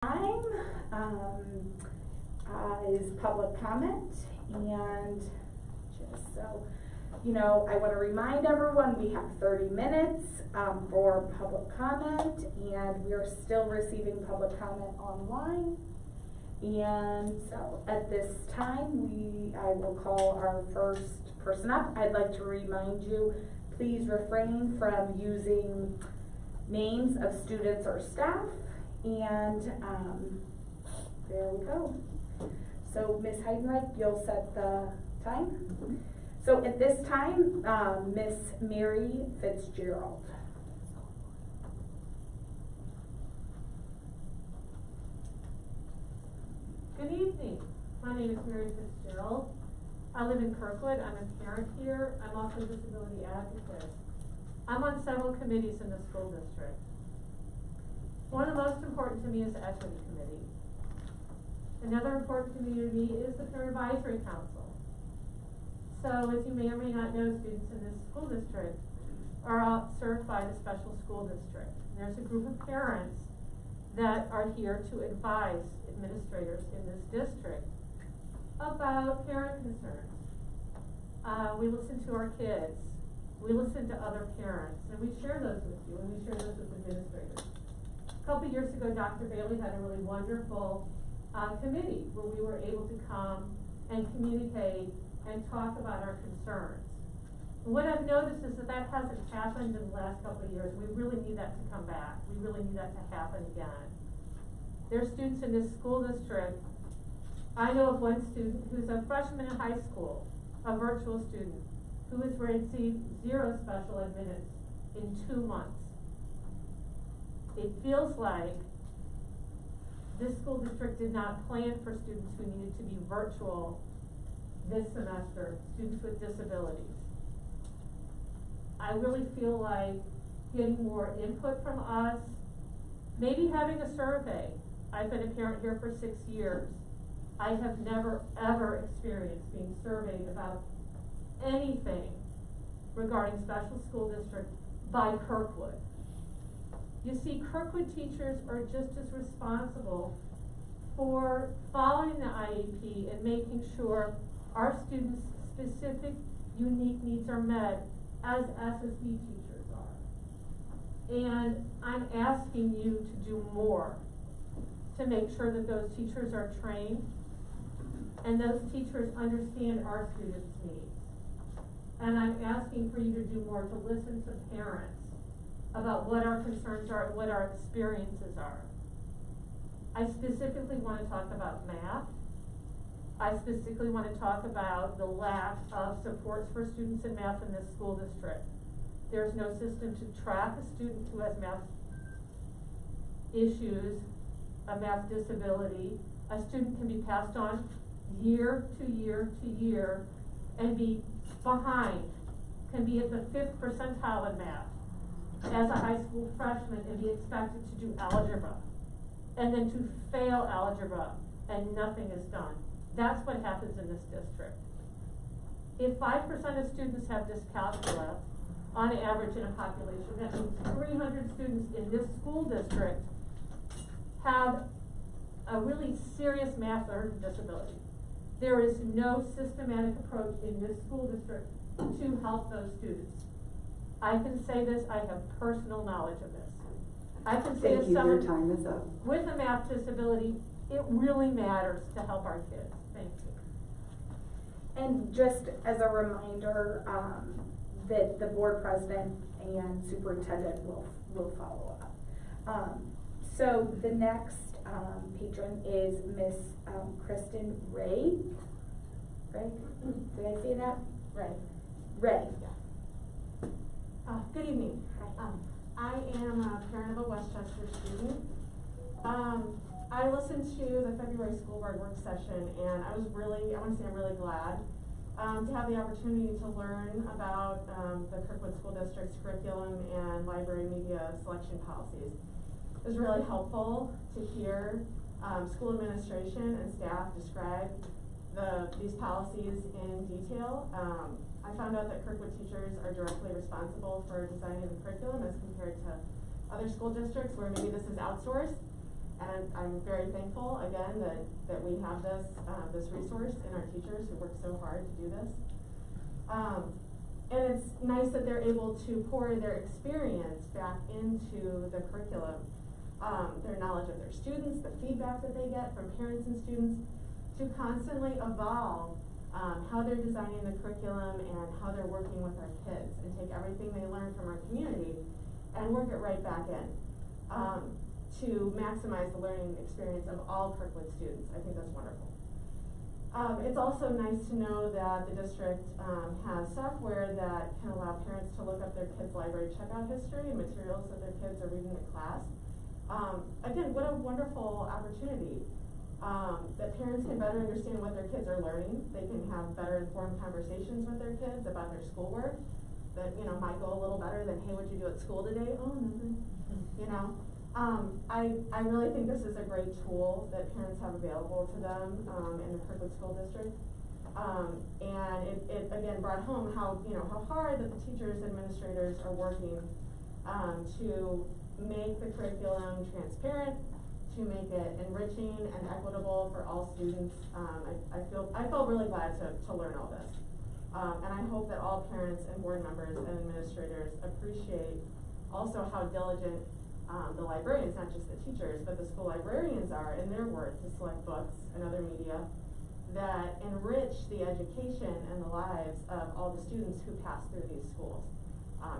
Time is public comment, and just so you know, I want to remind everyone we have 30 minutes for public comment, and we are still receiving public comment online. And so at this time, I will call our first person up. I'd like to remind you, please refrain from using names of students or staff. And there we go. So Ms. Heidenreich, you'll set the time. Mm-hmm. So at this time, Miss Mary Fitzgerald. Good evening. My name is Mary Fitzgerald. I live in Kirkwood. I'm a parent here. I'm also a disability advocate. I'm on several committees in the school district. One of the most important to me is the Equity Committee. Another important committee to me is the Parent Advisory Council. So as you may or may not know, students in this school district are served by the special school district. And there's a group of parents that are here to advise administrators in this district about parent concerns. We listen to our kids. We listen to other parents. And we share those with you, and we share those with administrators. A couple of years ago, Dr. Bailey had a really wonderful committee where we were able to come and communicate and talk about our concerns. And what I've noticed is that hasn't happened in the last couple of years. We really need that to come back. We really need that to happen again. There are students in this school district. I know of one student who's a freshman in high school, a virtual student, who has received 0 special ed minutes in 2 months. It feels like this school district did not plan for students who needed to be virtual this semester, students with disabilities. I really feel like getting more input from us, maybe having a survey. I've been a parent here for 6 years. I have never ever experienced being surveyed about anything regarding special school district by Kirkwood. You see, Kirkwood teachers are just as responsible for following the IEP and making sure our students' specific, unique needs are met as SSD teachers are. And I'm asking you to do more to make sure that those teachers are trained and those teachers understand our students' needs. And I'm asking for you to do more to listen to parents about what our concerns are and what our experiences are. I specifically want to talk about math. I specifically want to talk about the lack of supports for students in math in this school district. There's no system to track a student who has math issues, a math disability. A student can be passed on year to year to year and be behind, can be at the 5th percentile in math as a high school freshman and be expected to do algebra, and then to fail algebra and nothing is done. That's what happens in this district. If 5% of students have dyscalculia on average in a population, that means 300 students in this school district have a really serious math learning disability. There is no systematic approach in this school district to help those students. I can say this, I have personal knowledge of this. I can say as someone your time is up. With a math disability, it really matters to help our kids. Thank you. And just as a reminder, that the board president and superintendent will follow up. So the next patron is Miss Kristen Ray. Right? Did I say that? Ray. Ray. Good evening. I am a parent of a Westchester student. I listened to the February school board work session, and I want to say I'm really glad to have the opportunity to learn about the Kirkwood School District's curriculum and library media selection policies. It was really helpful to hear school administration and staff describe these policies in detail. I found out that Kirkwood teachers are directly responsible for designing the curriculum as compared to other school districts where maybe this is outsourced. And I'm very thankful, again, that we have this resource in our teachers who work so hard to do this. And it's nice that they're able to pour their experience back into the curriculum. Their knowledge of their students, the feedback that they get from parents and students, to constantly evolve how they're designing the curriculum and how they're working with our kids, and take everything they learn from our community and work it right back in to maximize the learning experience of all Kirkwood students. I think that's wonderful. It's also nice to know that the district has software that can allow parents to look up their kids' library checkout history and materials that their kids are reading in class. Again, what a wonderful opportunity. That parents can better understand what their kids are learning. They can have better informed conversations with their kids about their schoolwork that, you know, might go a little better than, hey, what'd you do at school today? Oh, nothing. You know, I really think this is a great tool that parents have available to them in the Kirkwood School District. And it again brought home how, you know, how hard that the teachers and administrators are working to make the curriculum transparent, to make it enriching and equitable for all students. I felt really glad to learn all this. And I hope that all parents and board members and administrators appreciate also how diligent the librarians, not just the teachers, but the school librarians are in their work to select books and other media that enrich the education and the lives of all the students who pass through these schools.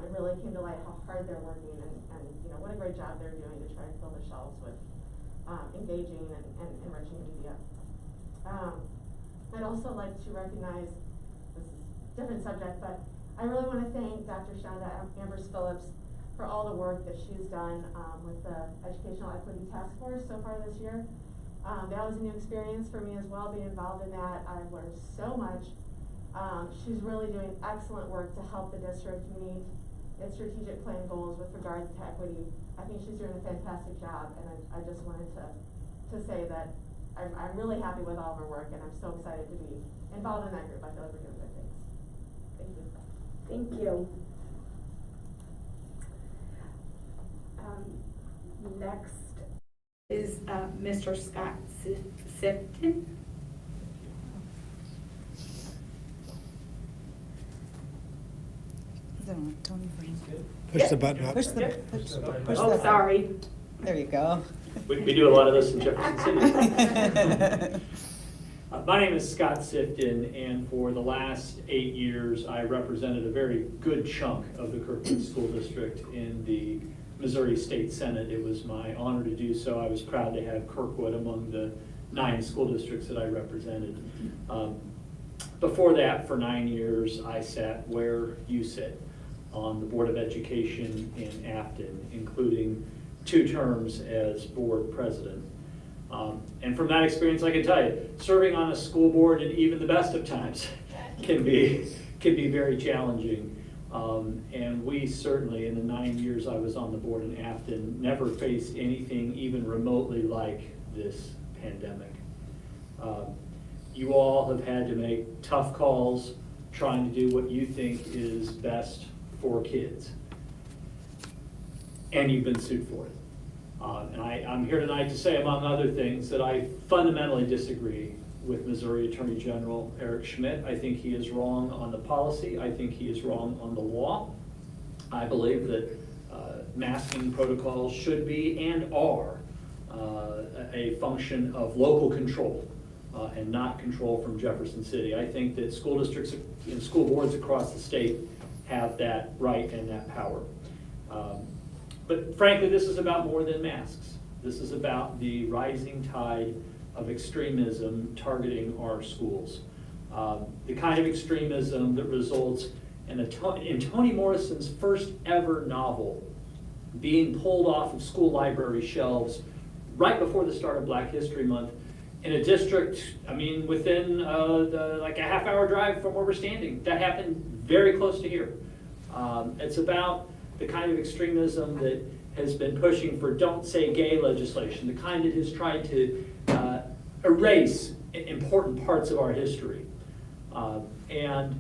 It really came to light how hard they're working and you know, what a great job they're doing to try to fill the shelves with engaging and enriching media. I'd also like to recognize, this is a different subject, but I really want to thank Dr. Shonda Ambers-Phillips for all the work that she's done with the Educational Equity Task Force so far this year. That was a new experience for me as well, being involved in that. I've learned so much. She's really doing excellent work to help the district meet its strategic plan goals with regard to equity. I think she's doing a fantastic job, and I just wanted to say that I'm really happy with all of her work, and I'm so excited to be involved in that group. I feel like we're doing good things. Thank you. Thank you. Next is Mr. Scott Sifton. Tony, Push the button up. push the Oh, that. sorry. There you go. We do a lot of this in Jefferson City. My name is Scott Sifton, and for the last 8 years, I represented a very good chunk of the Kirkwood School District in the Missouri State Senate. It was my honor to do so. I was proud to have Kirkwood among the 9 school districts that I represented. Before that, for 9 years, I sat where you sit on the Board of Education in Afton, including 2 terms as board president. And from that experience, I can tell you, serving on a school board in even the best of times can be very challenging. And we certainly, in the 9 years I was on the board in Afton, never faced anything even remotely like this pandemic. You all have had to make tough calls trying to do what you think is best for kids. And you've been sued for it. And I'm here tonight to say, among other things, that I fundamentally disagree with Missouri Attorney General Eric Schmidt. I think he is wrong on the policy. I think he is wrong on the law. I believe that masking protocols should be and are a function of local control and not control from Jefferson City. I think that school districts and school boards across the state have that right and that power. But frankly, this is about more than masks. This is about the rising tide of extremism targeting our schools. The kind of extremism that results in Toni Morrison's first ever novel being pulled off of school library shelves right before the start of Black History Month in a district, I mean, within like a half-hour drive from where we're standing. That happened very close to here. It's about the kind of extremism that has been pushing for don't say gay legislation, the kind that has tried to erase important parts of our history. And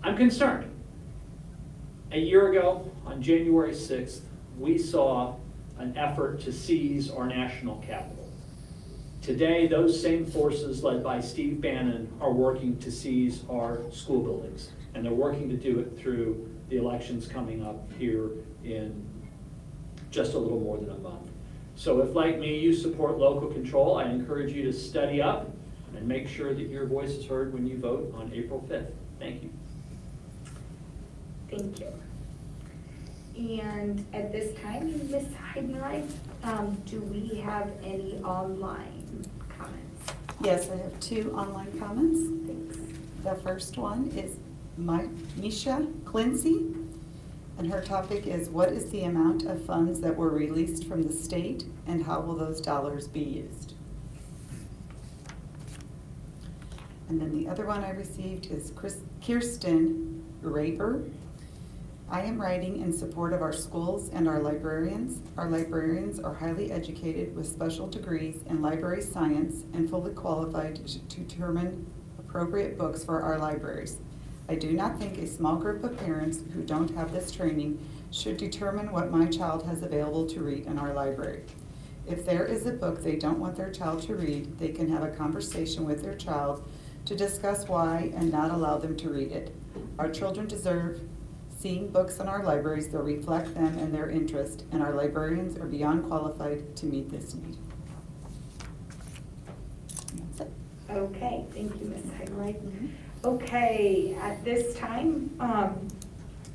I'm concerned. A year ago, on January 6th, we saw an effort to seize our national capital. Today, those same forces led by Steve Bannon are working to seize our school buildings, and they're working to do it through the elections coming up here in just a little more than a month. So if, like me, you support local control, I encourage you to study up and make sure that your voice is heard when you vote on April 5th. Thank you. Thank you. And at this time, Ms. Heidenreich, do we have any online comments? Yes, I have 2 online comments. Thanks. The first one is Misha Clincy, and her topic is, what is the amount of funds that were released from the state and how will those dollars be used? And then the other one I received is Kirsten Raber. I am writing in support of our schools and our librarians. Our librarians are highly educated with special degrees in library science and fully qualified to determine appropriate books for our libraries. I do not think a small group of parents who don't have this training should determine what my child has available to read in our library. If there is a book they don't want their child to read, they can have a conversation with their child to discuss why and not allow them to read it. Our children deserve seeing books in our libraries that reflect them and their interest, and our librarians are beyond qualified to meet this need. And that's it. Okay, thank you, Ms. Heidenreich. Okay, at this time,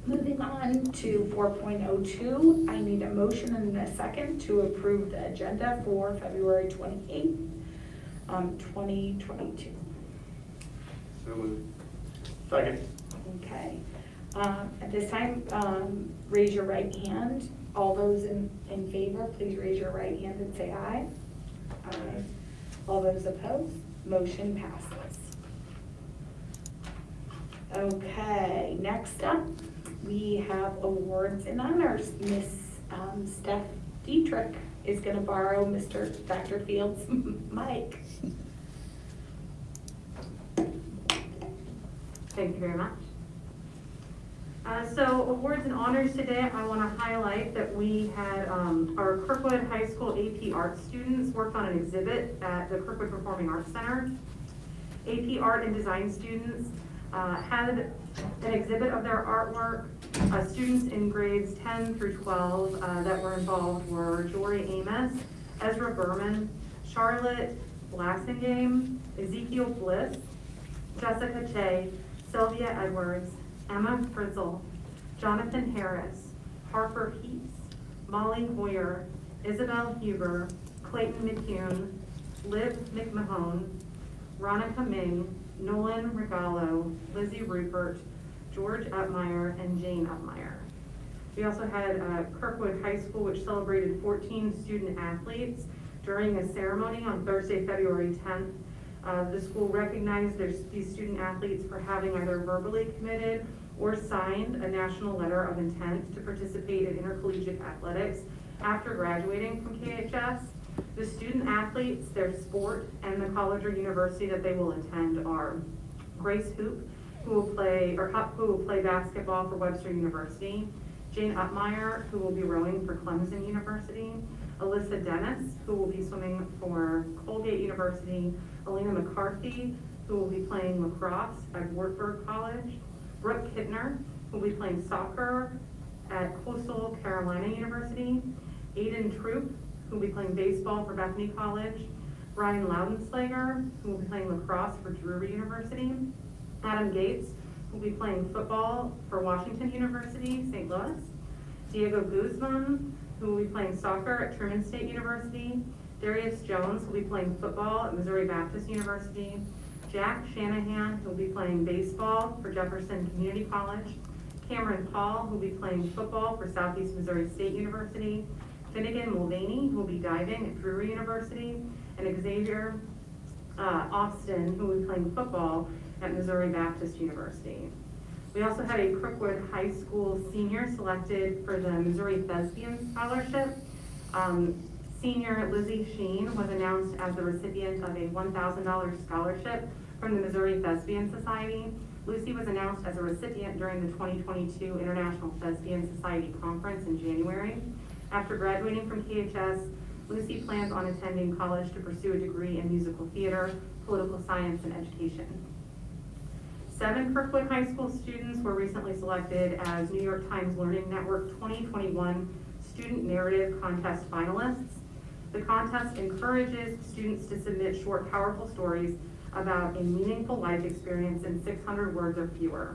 moving on to 4.02, I need a motion and a second to approve the agenda for February 28th, 2022. So moved. Second. Okay. At this time, raise your right hand. All those in favor, please raise your right hand and say aye. Aye. All those opposed, motion passes. Okay, next up, we have awards and honors. Miss Steph Dietrich is going to borrow Dr. Field's mic. Thank you very much. So awards and honors today, I want to highlight that we had our Kirkwood High School AP Art students worked on an exhibit at the Kirkwood Performing Arts Center. AP Art and Design students had an exhibit of their artwork. Students in grades 10 through 12 that were involved were Jory Amos, Ezra Berman, Charlotte Blassingame, Ezekiel Bliss, Jessica Che, Sylvia Edwards, Emma Frizzle, Jonathan Harris, Harper Heaps, Molly Hoyer, Isabel Huber, Clayton McCune, Liv McMahon, Ronica Ming, Nolan Regalo, Lizzie Rupert, George Upmeyer, and Jane Upmeyer. We also had Kirkwood High School, which celebrated 14 student athletes during a ceremony on Thursday, February 10th. The school recognized these student athletes for having either verbally committed or signed a national letter of intent to participate in intercollegiate athletics after graduating from KHS. The student athletes, their sport, and the college or university that they will attend are Grace Hoop, who will play basketball for Webster University, Jane Upmeyer, who will be rowing for Clemson University, Alyssa Dennis, who will be swimming for Colgate University, Alina McCarthy, who will be playing lacrosse at Wartburg College, Brooke Kittner, who will be playing soccer at Coastal Carolina University, Aiden Troop, who will be playing baseball for Bethany College, Ryan Loudenslager, who will be playing lacrosse for Drury University, Adam Gates, who will be playing football for Washington University, St. Louis, Diego Guzman, who will be playing soccer at Truman State University, Darius Jones, who will be playing football at Missouri Baptist University, Jack Shanahan, who will be playing baseball for Jefferson Community College, Cameron Paul, who will be playing football for Southeast Missouri State University, Finnegan Mulvaney, who will be diving at Drury University, and Xavier Austin, who will be playing football at Missouri Baptist University. We also had a Kirkwood High School senior selected for the Missouri Thespian Scholarship. Senior Lizzie Sheen was announced as the recipient of a $1,000 scholarship from the Missouri Thespian Society. Lucy was announced as a recipient during the 2022 International Thespian Society Conference in January. After graduating from KHS, Lucy plans on attending college to pursue a degree in musical theater, political science, and education. 7 Kirkwood High School students were recently selected as New York Times Learning Network 2021 Student Narrative Contest finalists. The contest encourages students to submit short, powerful stories about a meaningful life experience in 600 words or fewer.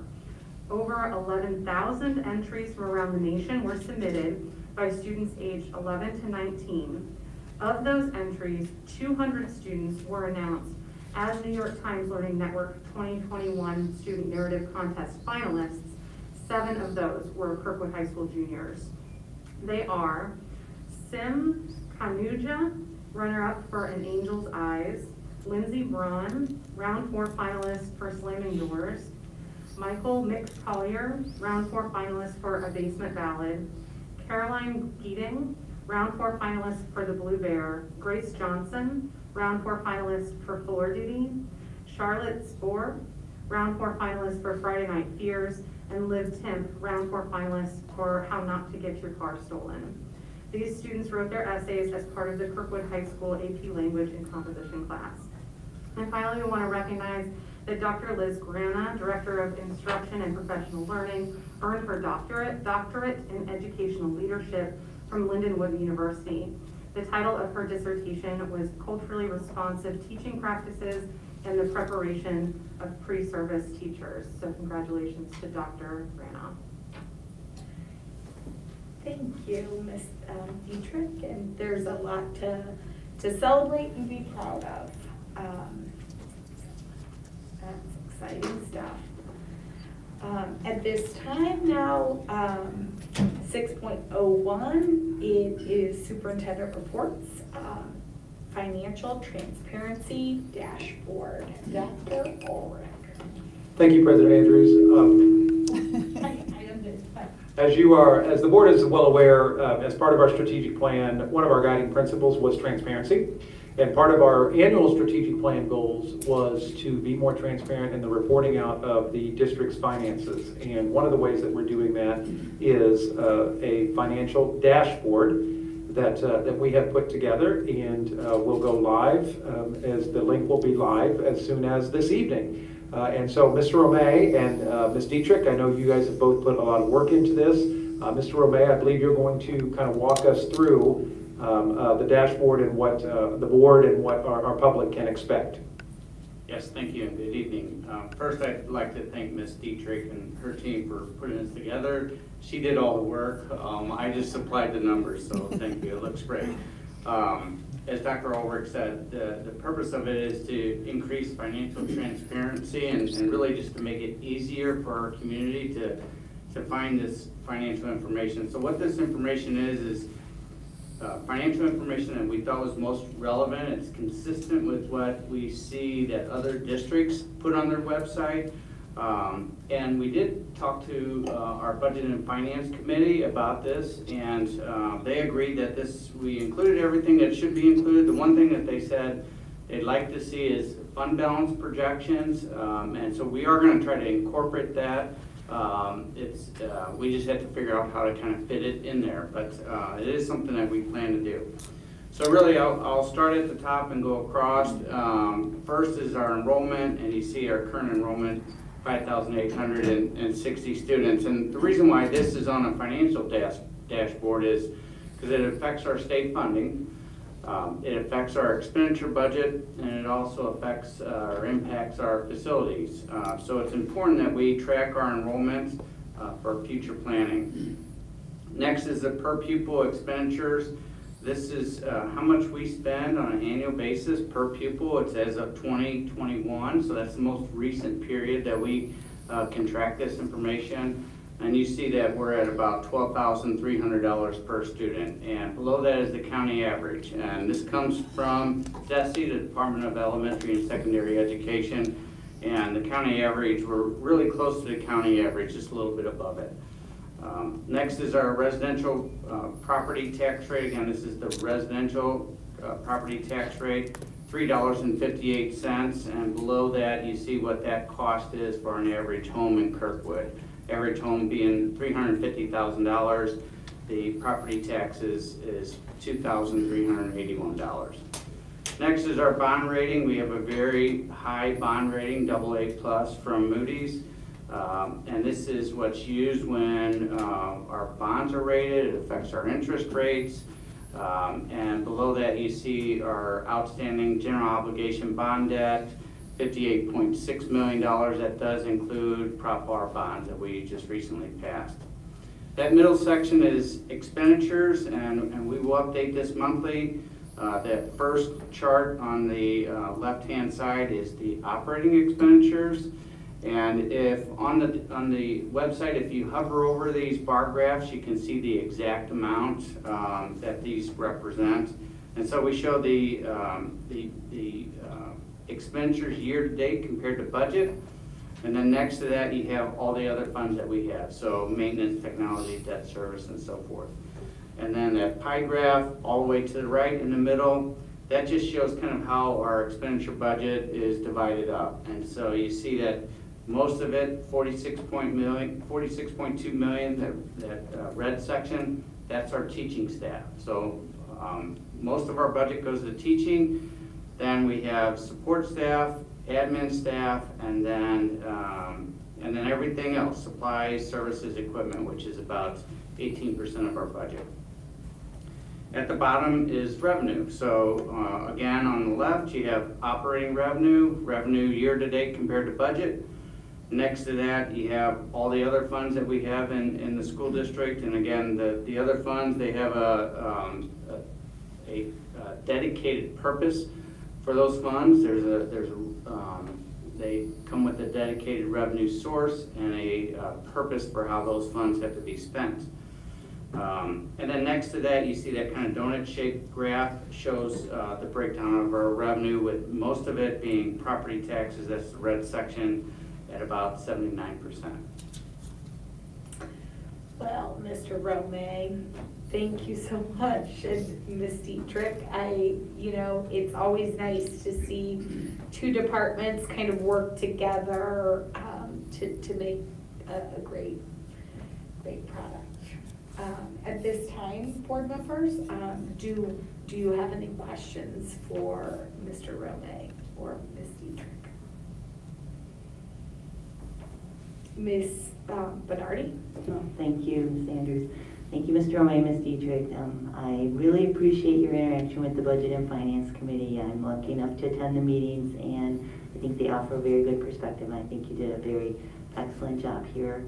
Over 11,000 entries from around the nation were submitted by students aged 11 to 19. Of those entries, 200 students were announced as New York Times Learning Network 2021 Student Narrative Contest finalists. 7 of those were Kirkwood High School juniors. They are Sim Kanuja, runner-up for An Angel's Eyes; Lindsey Braun, round 4 finalist for Slamming Doors; Michael Mix-Collier, round 4 finalist for A Basement Ballad; Caroline Geeting, round 4 finalist for The Blue Bear; Grace Johnson, round 4 finalist for Floor Duty; Charlotte Spohr, round 4 finalist for Friday Night Fears; and Liv Timp, round 4 finalist for How Not to Get Your Car Stolen. These students wrote their essays as part of the Kirkwood High School AP Language and Composition class. And finally, we want to recognize that Dr. Liz Grana, Director of Instruction and Professional Learning, earned her doctorate in Educational Leadership from Lindenwood University. The title of her dissertation was Culturally Responsive Teaching Practices and the Preparation of Pre-Service Teachers. So congratulations to Dr. Grana. Thank you, Ms. Dietrich, and there's a lot to celebrate and be proud of. That's exciting stuff. At this time now, 6.01, it is Superintendent Reports, Financial Transparency Dashboard. Dr. Ulrich. Thank you, President Andrews. As the board is well aware, as part of our strategic plan, one of our guiding principles was transparency. And part of our annual strategic plan goals was to be more transparent in the reporting out of the district's finances. And one of the ways that we're doing that is a financial dashboard that we have put together, and will go live, as the link will be live as soon as this evening. And so Mr. Romay and Ms. Dietrich, I know you guys have both put a lot of work into this. Mr. Romay, I believe you're going to kind of walk us through the dashboard and what the board and what our public can expect. Yes, thank you and good evening. First, I'd like to thank Ms. Dietrich and her team for putting this together. She did all the work. I just supplied the numbers, so thank you. It looks great. As Dr. Ulrich said, the purpose of it is to increase financial transparency and really just to make it easier for our community to find this financial information. So what this information is financial information that we thought was most relevant. It's consistent with what we see that other districts put on their website. And we did talk to our Budget and Finance Committee about this, and they agreed that we included everything that should be included. The one thing that they said they'd like to see is fund balance projections, and so we are going to try to incorporate that. We just had to figure out how to kind of fit it in there, but it is something that we plan to do. So really, I'll start at the top and go across. First is our enrollment, and you see our current enrollment, 5,860 students. And the reason why this is on a financial dashboard is because it affects our state funding, it affects our expenditure budget, and it also affects or impacts our facilities. So it's important that we track our enrollments for future planning. Next is the per pupil expenditures. This is how much we spend on an annual basis per pupil. It's as of 2021, so that's the most recent period that we can track this information. And you see that we're at about $12,300 per student, and below that is the county average. And this comes from DESE, the Department of Elementary and Secondary Education, and the county average, we're really close to the county average, just a little bit above it. Next is our residential property tax rate. Again, this is the residential property tax rate, $3.58, and below that you see what that cost is for an average home in Kirkwood. Average home being $350,000. the property taxes is $2,381. Next is our bond rating. We have a very high bond rating, AA+ from Moody's. And this is what's used when our bonds are rated. It affects our interest rates. And below that you see our outstanding general obligation bond debt, $58.6 million. That does include Prop R bonds that we just recently passed. That middle section is expenditures, and we will update this monthly. That first chart on the left-hand side is the operating expenditures. And if on the website, if you hover over these bar graphs, you can see the exact amount that these represent. And so we show the expenditures year to date compared to budget. And then next to that, you have all the other funds that we have. So maintenance, technology, debt service, and so forth. And then that pie graph all the way to the right in the middle, that just shows kind of how our expenditure budget is divided up. And so you see that most of it, $46.2 million, that red section, that's our teaching staff. So most of our budget goes to teaching. Then we have support staff, admin staff, and then everything else, supplies, services, equipment, which is about 18% of our budget. At the bottom is revenue. So again, on the left, you have operating revenue year to date compared to budget. Next to that, you have all the other funds that we have in the school district. And again, the other funds, they have a dedicated purpose for those funds. They come with a dedicated revenue source and a purpose for how those funds have to be spent. And then next to that, you see that kind of donut-shaped graph shows the breakdown of our revenue, with most of it being property taxes. That's the red section at about 79%. Well, Mr. Romay, thank you so much, and Ms. Dietrich. It's always nice to see two departments kind of work together to make a great product. At this time, board members, do you have any questions for Mr. Romay or Ms. Dietrich? Ms. Bernardi? Thank you, Ms. Andrews. Thank you, Mr. Romay, Ms. Dietrich. I really appreciate your interaction with the Budget and Finance Committee. I'm lucky enough to attend the meetings, and I think they offer a very good perspective. I think you did a very excellent job here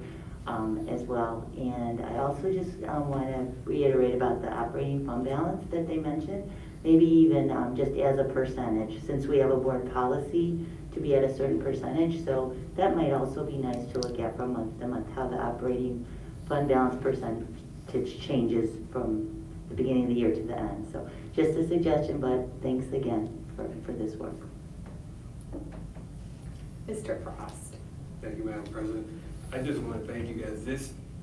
as well. And I also just want to reiterate about the operating fund balance that they mentioned, maybe even just as a percentage, since we have a board policy to be at a certain percentage. So that might also be nice to look at from month to month, how the operating fund balance percentage changes from the beginning of the year to the end. So just a suggestion, but thanks again for this work. Mr. Frost? Thank you, Madam President. I just want to thank you guys.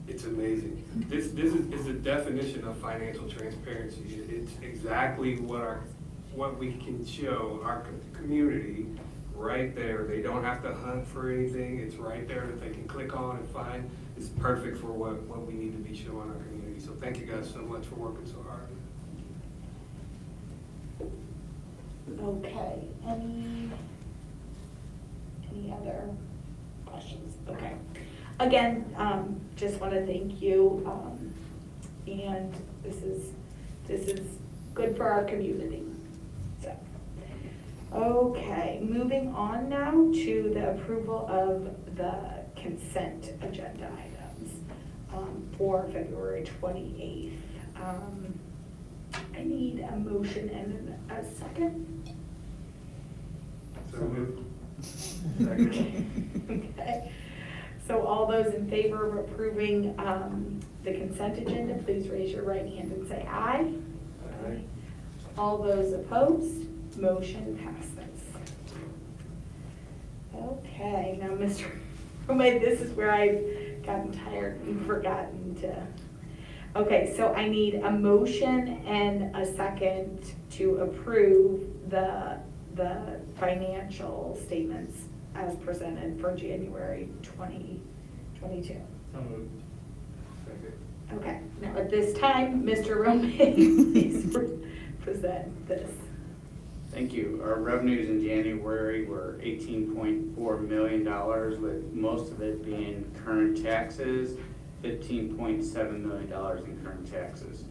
It's amazing. This is the definition of financial transparency. It's exactly what we can show our community right there. They don't have to hunt for anything. It's right there that they can click on and find. It's perfect for what we need to be showing our community. So thank you guys so much for working so hard. Okay, any other questions? Okay. Again, just want to thank you, and this is good for our community. So, okay, moving on now to the approval of the consent agenda items for February 28th. I need a motion and a second. So moved. Okay. So all those in favor of approving the consent agenda, please raise your right hand and say aye. Aye. All those opposed, motion passes. Okay, now Mr. Romay, this is where I've gotten tired and forgotten to. Okay, so I need a motion and a second to approve the financial statements as presented for January 2022. So moved. Second. Okay, now at this time, Mr. Romay, please present this. Thank you. Our revenues in January were $18.4 million, with most of it being current taxes, $15.7 million in current taxes.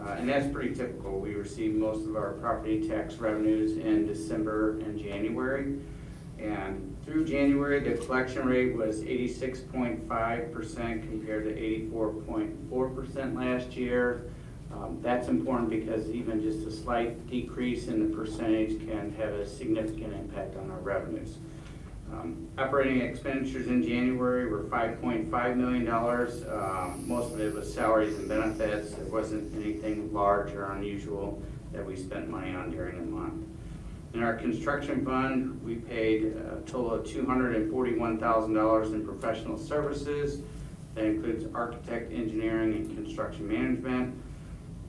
And that's pretty typical. We receive most of our property tax revenues in December and January. And through January, the collection rate was 86.5% compared to 84.4% last year. That's important because even just a slight decrease in the percentage can have a significant impact on our revenues. Operating expenditures in January were $5.5 million. Most of it was salaries and benefits. There wasn't anything large or unusual that we spent money on during the month. In our construction fund, we paid a total of $241,000 in professional services. That includes architect, engineering, and construction management.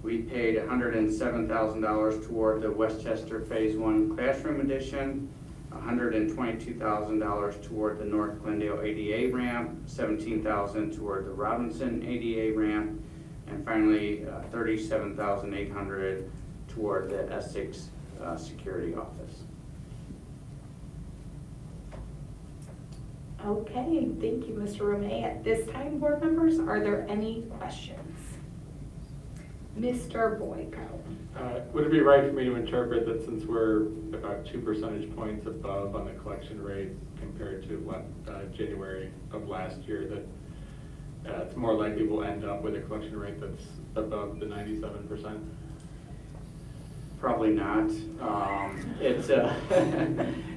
We paid $107,000 toward the Westchester Phase 1 Classroom Addition, $122,000 toward the North Glendale ADA ramp, $17,000 toward the Robinson ADA ramp, and finally $37,800 toward the Essex Security Office. Okay, thank you, Mr. Romay. At this time, board members, are there any questions? Mr. Boyko. Would it be right for me to interpret that since we're about 2 percentage points above on the collection rate compared to January of last year, that it's more likely we'll end up with a collection rate that's above the 97%? Probably not. It's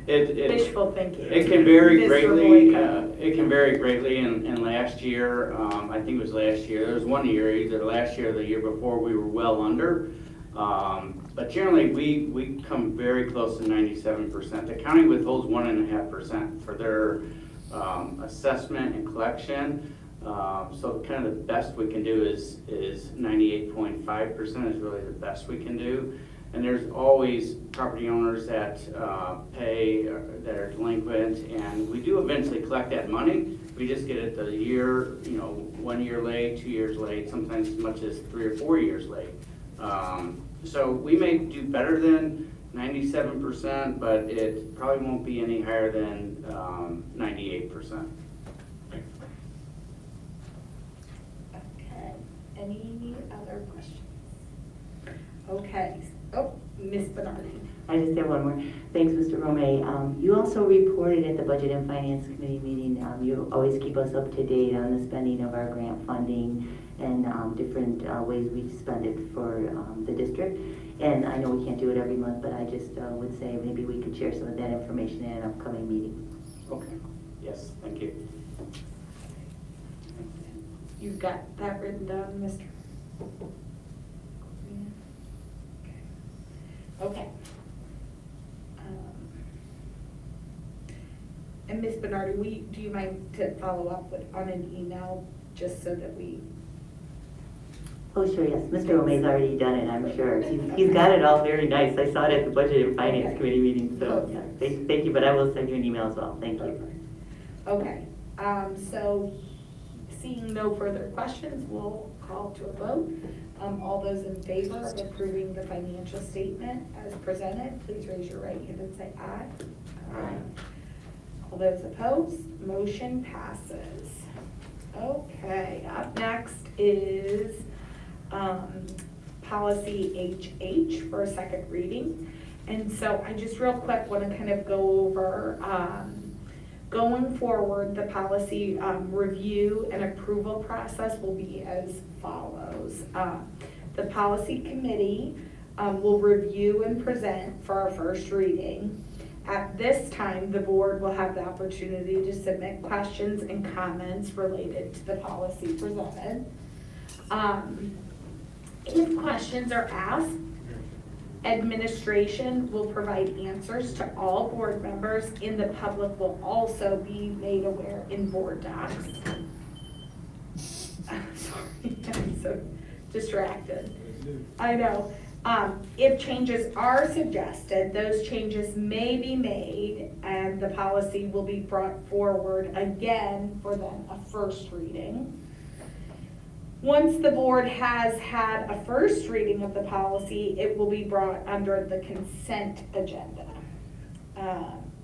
Wishful thinking. It can vary Mr. greatly. Boyko. It can vary greatly. And last year, I think it was last year. There was one year, either last year or the year before, we were well under. But generally, we come very close to 97%. The county withholds 1.5% for their assessment and collection. So kind of the best we can do is 98.5% is really the best we can do. And there's always property owners that pay, that are delinquent, and we do eventually collect that money. We just get it the year, 1 year late, 2 years late, sometimes as much as 3 or 4 years late. So we may do better than 97%, but it probably won't be any higher than 98%. Okay, any other questions? Okay, oh, Ms. Bernardi. I just have one more. Thanks, Mr. Romay. You also reported at the Budget and Finance Committee meeting, you always keep us up to date on the spending of our grant funding and different ways we spend it for the district. And I know we can't do it every month, but I just would say maybe we could share some of that information in an upcoming meeting. Okay. Yes, thank you. You've got that written down, Mr. Okay. And Ms. Bernardi, do you mind to follow up on an email just so that we? Oh, sure, yes. Mr. Romay's already done it, I'm sure. He's got it all very nice. I saw it at the Budget and Finance Committee meeting, so yeah. Thank you, but I will send you an email as well. Thank you. Okay, so seeing no further questions, we'll call to a vote. All those in favor of approving the financial statement as presented, please raise your right hand and say aye. Aye. All those opposed, motion passes. Okay, up next is policy HH for a second reading. And so I just real quick want to kind of go over going forward, the policy review and approval process will be as follows. The policy committee will review and present for our first reading. At this time, the board will have the opportunity to submit questions and comments related to the policy presented. If questions are asked, administration will provide answers to all board members, and the public will also be made aware in board docs. Sorry, I'm so distracted. I know. If changes are suggested, those changes may be made, and the policy will be brought forward again for then a first reading. Once the board has had a first reading of the policy, it will be brought under the consent agenda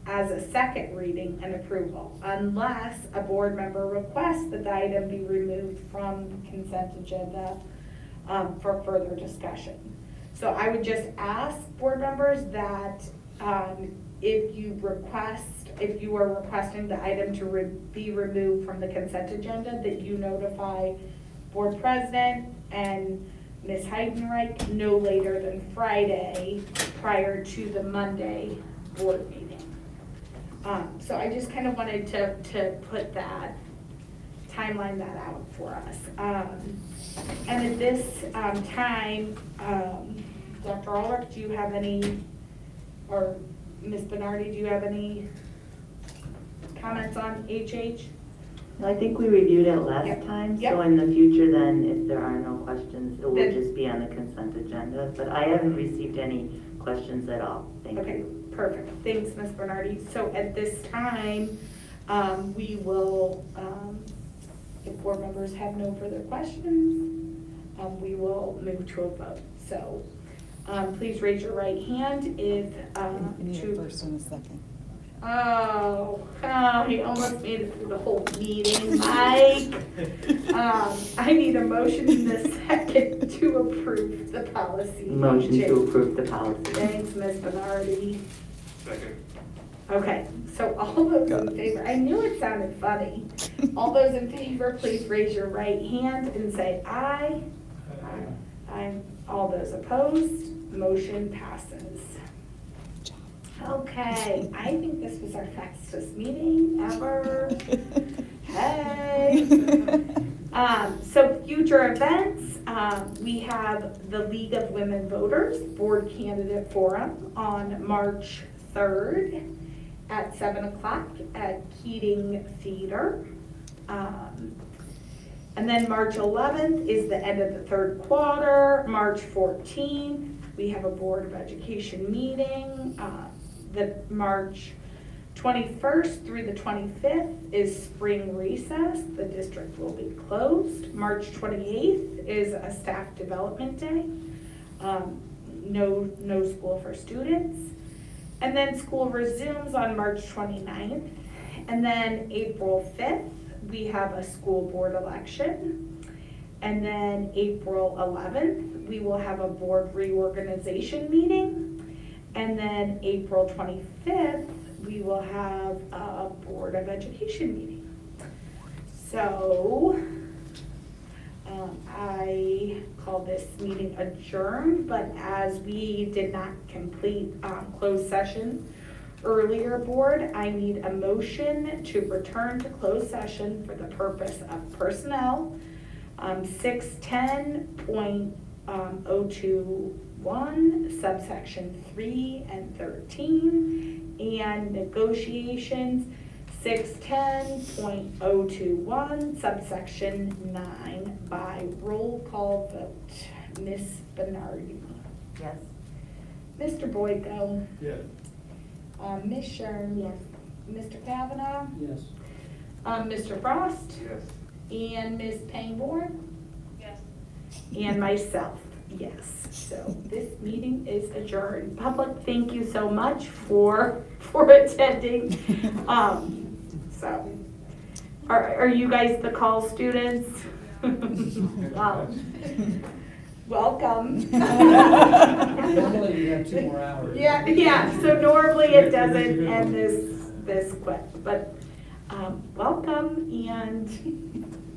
as a second reading and approval, unless a board member requests that the item be removed from the consent agenda for further discussion. So I would just ask board members that if you are requesting the item to be removed from the consent agenda, that you notify board president and Ms. Heidenreich no later than Friday prior to the Monday board meeting. So I just kind of wanted to put that, timeline that out for us. And at this time, Dr. Ulrich, do you have any, or Ms. Bernardi, do you have any comments on HH? I think we reviewed it last Yep. time, Yep. so in the future then, if there are no questions, it will Then- just be on the consent agenda. But I haven't received any questions at all. Thank Okay, you. perfect. Thanks, Ms. Bernardi. So at this time, we will, if board members have no further questions, we will move to a vote. So please raise your right hand if You need a first and a second. Oh, he almost made it through the whole meeting, Mike. I need a motion in a second to approve the policy. Motion to approve the policy. Thanks, Ms. Bernardi. Second. Okay, so all those in favor, I knew it sounded funny. All those in favor, please raise your right hand and say aye. Aye. All those opposed, motion passes. Okay, I think this was our fastest meeting ever. Hey. So future events, we have the League of Women Voters Board Candidate Forum on March 3rd at 7 o'clock at Keating Theater. And then March 11th is the end of the third quarter. March 14th, we have a Board of Education meeting. The March 21st through the 25th is spring recess. The district will be closed. March 28th is a staff development day. No school for students. And then school resumes on March 29th. And then April 5th, we have a school board election. And then April 11th, we will have a board reorganization meeting. And then April 25th, we will have a Board of Education meeting. So I call this meeting adjourned, but as we did not complete closed session earlier, board, I need a motion to return to closed session for the purpose of personnel, 610.021, subsection 3 and 13, and negotiations, 610.021, subsection 9, by roll call vote. Ms. Bernardi? Yes. Mr. Boyko? Yes. Ms. Shern? Yes. Mr. Kavanaugh? Yes. Mr. Frost? Yes. And Ms. Pangborn? Yes. And myself, yes. So this meeting is adjourned. Public, thank you so much for attending. So, are you guys the call students? Wow. Welcome. Normally you have 2 more hours. Yeah, so normally it doesn't end this quick, but welcome and